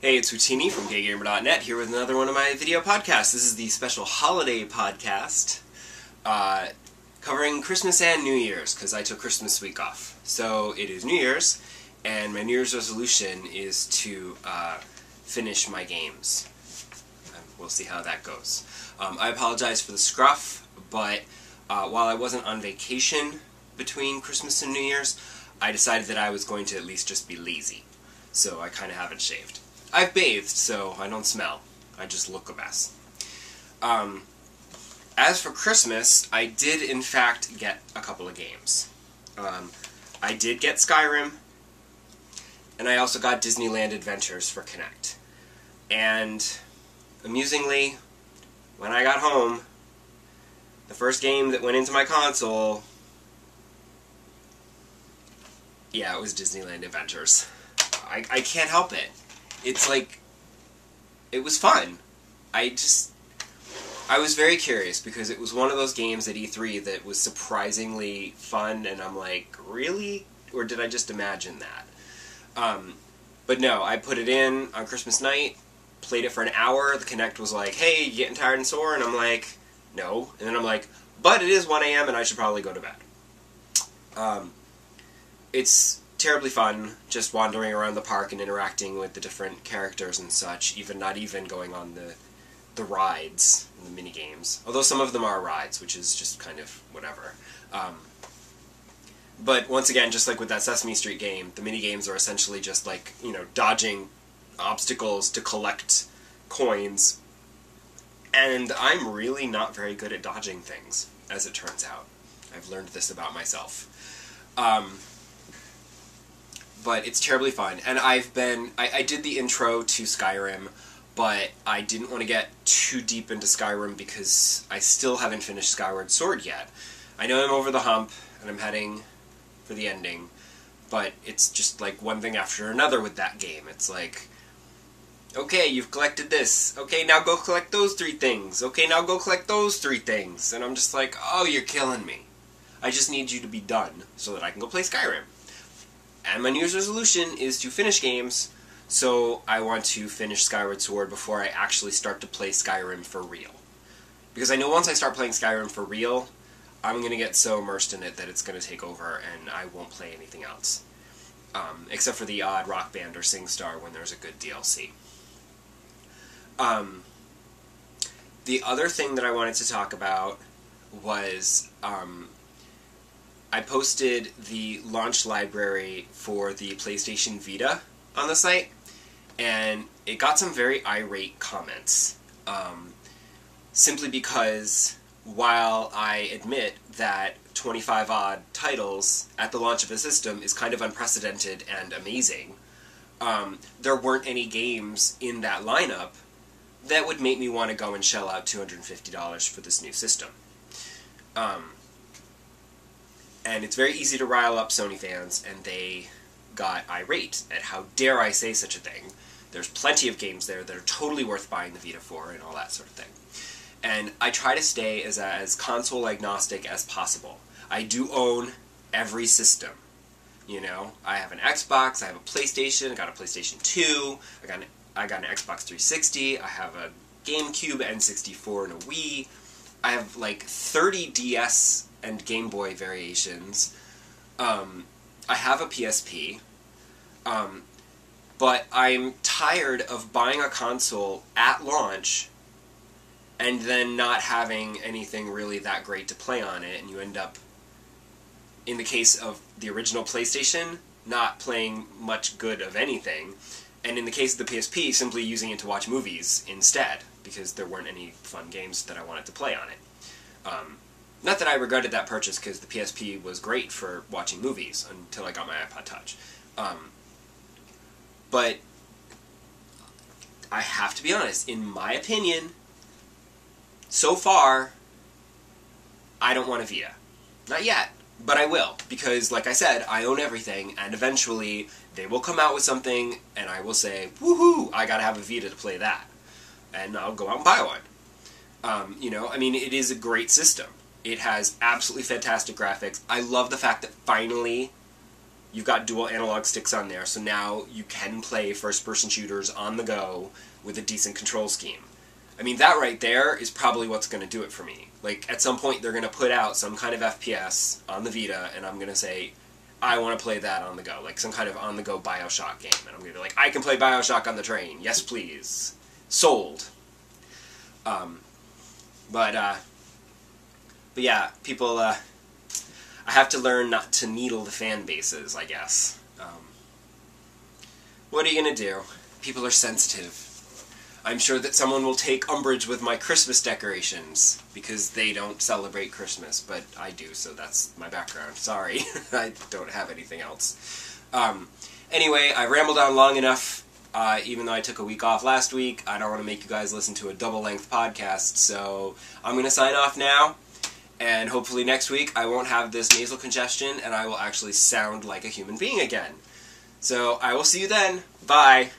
Hey, it's Wootini from GayGamer.net here with another one of my video podcasts. This is the special holiday podcast covering Christmas and New Year's, because I took Christmas week off. So it is New Year's, and my New Year's resolution is to finish my games. We'll see how that goes. I apologize for the scruff, but while I wasn't on vacation between Christmas and New Year's, I decided that I was going to at least just be lazy. So I kind of haven't shaved. I've bathed, so I don't smell. I just look a mess. As for Christmas, I did in fact get a couple of games. I did get Skyrim, and I also got Disneyland Adventures for Kinect. And, amusingly, when I got home, the first game that went into my console, yeah, it was Disneyland Adventures. I can't help it. It's like, it was fun. I was very curious, because it was one of those games at E3 that was surprisingly fun, and I'm like, really? Or did I just imagine that? But no, I put it in on Christmas night, played it for an hour, the Kinect was like, hey, you getting tired and sore? And I'm like, no. And then I'm like, but it is 1 a.m. and I should probably go to bed. It's terribly fun, just wandering around the park and interacting with the different characters and such, not even going on the rides and the mini-games. Although some of them are rides, which is just kind of whatever. But once again, just like with that Sesame Street game, the mini-games are essentially just like, dodging obstacles to collect coins. And I'm really not very good at dodging things, as it turns out. I've learned this about myself. But it's terribly fun, and I did the intro to Skyrim, but I didn't want to get too deep into Skyrim because I still haven't finished Skyward Sword yet. I know I'm over the hump, and I'm heading for the ending, but it's just like one thing after another with that game. It's like, okay, you've collected this, okay, now go collect those 3 things, okay, now go collect those 3 things, and I'm just like, oh, you're killing me. I just need you to be done so that I can go play Skyrim. And my New Year's resolution is to finish games, so I want to finish Skyward Sword before I actually start to play Skyrim for real. Because I know once I start playing Skyrim for real, I'm going to get so immersed in it that it's going to take over and I won't play anything else. Except for the odd Rock Band or SingStar when there's a good DLC. The other thing that I wanted to talk about was I posted the launch library for the PlayStation Vita on the site, and it got some very irate comments. Simply because, while I admit that 25-odd titles at the launch of a system is kind of unprecedented and amazing, there weren't any games in that lineup that would make me want to go and shell out $250 for this new system. And it's very easy to rile up Sony fans, and they got irate at how dare I say such a thing. There's plenty of games there that are totally worth buying the Vita for, and all that sort of thing. And I try to stay as console agnostic as possible. I do own every system. I have an Xbox, I have a PlayStation, I got a PlayStation 2, I got an Xbox 360, I have a GameCube, N64, and a Wii. I have like 30 DS and Game Boy variations. I have a PSP. But I'm tired of buying a console at launch and then not having anything really that great to play on it, and you end up, in the case of the original PlayStation, not playing much good of anything, and in the case of the PSP, simply using it to watch movies instead, because there weren't any fun games that I wanted to play on it. Not that I regretted that purchase, because the PSP was great for watching movies until I got my iPod Touch. But I have to be honest, in my opinion, so far, I don't want a Vita. Not yet, but I will, because like I said, I own everything, and eventually they will come out with something, and I will say, woohoo, I gotta have a Vita to play that. And I'll go out and buy one. It is a great system. It has absolutely fantastic graphics. I love the fact that finally you've got dual analog sticks on there, so now you can play first-person shooters on the go with a decent control scheme. I mean, that right there is probably what's going to do it for me. Like, at some point, they're going to put out some kind of FPS on the Vita, and I'm going to say, I want to play that on the go. Like, some kind of on-the-go Bioshock game. And I'm going to be like, I can play Bioshock on the train. Yes, please. Sold. But yeah, people, I have to learn not to needle the fan bases, I guess. What are you going to do? People are sensitive. I'm sure that someone will take umbrage with my Christmas decorations, because they don't celebrate Christmas, but I do, so that's my background. Sorry, I don't have anything else. Anyway, I rambled on long enough, even though I took a week off last week. I don't want to make you guys listen to a double-length podcast, so I'm going to sign off now, and hopefully next week I won't have this nasal congestion, and I will actually sound like a human being again. So, I will see you then. Bye!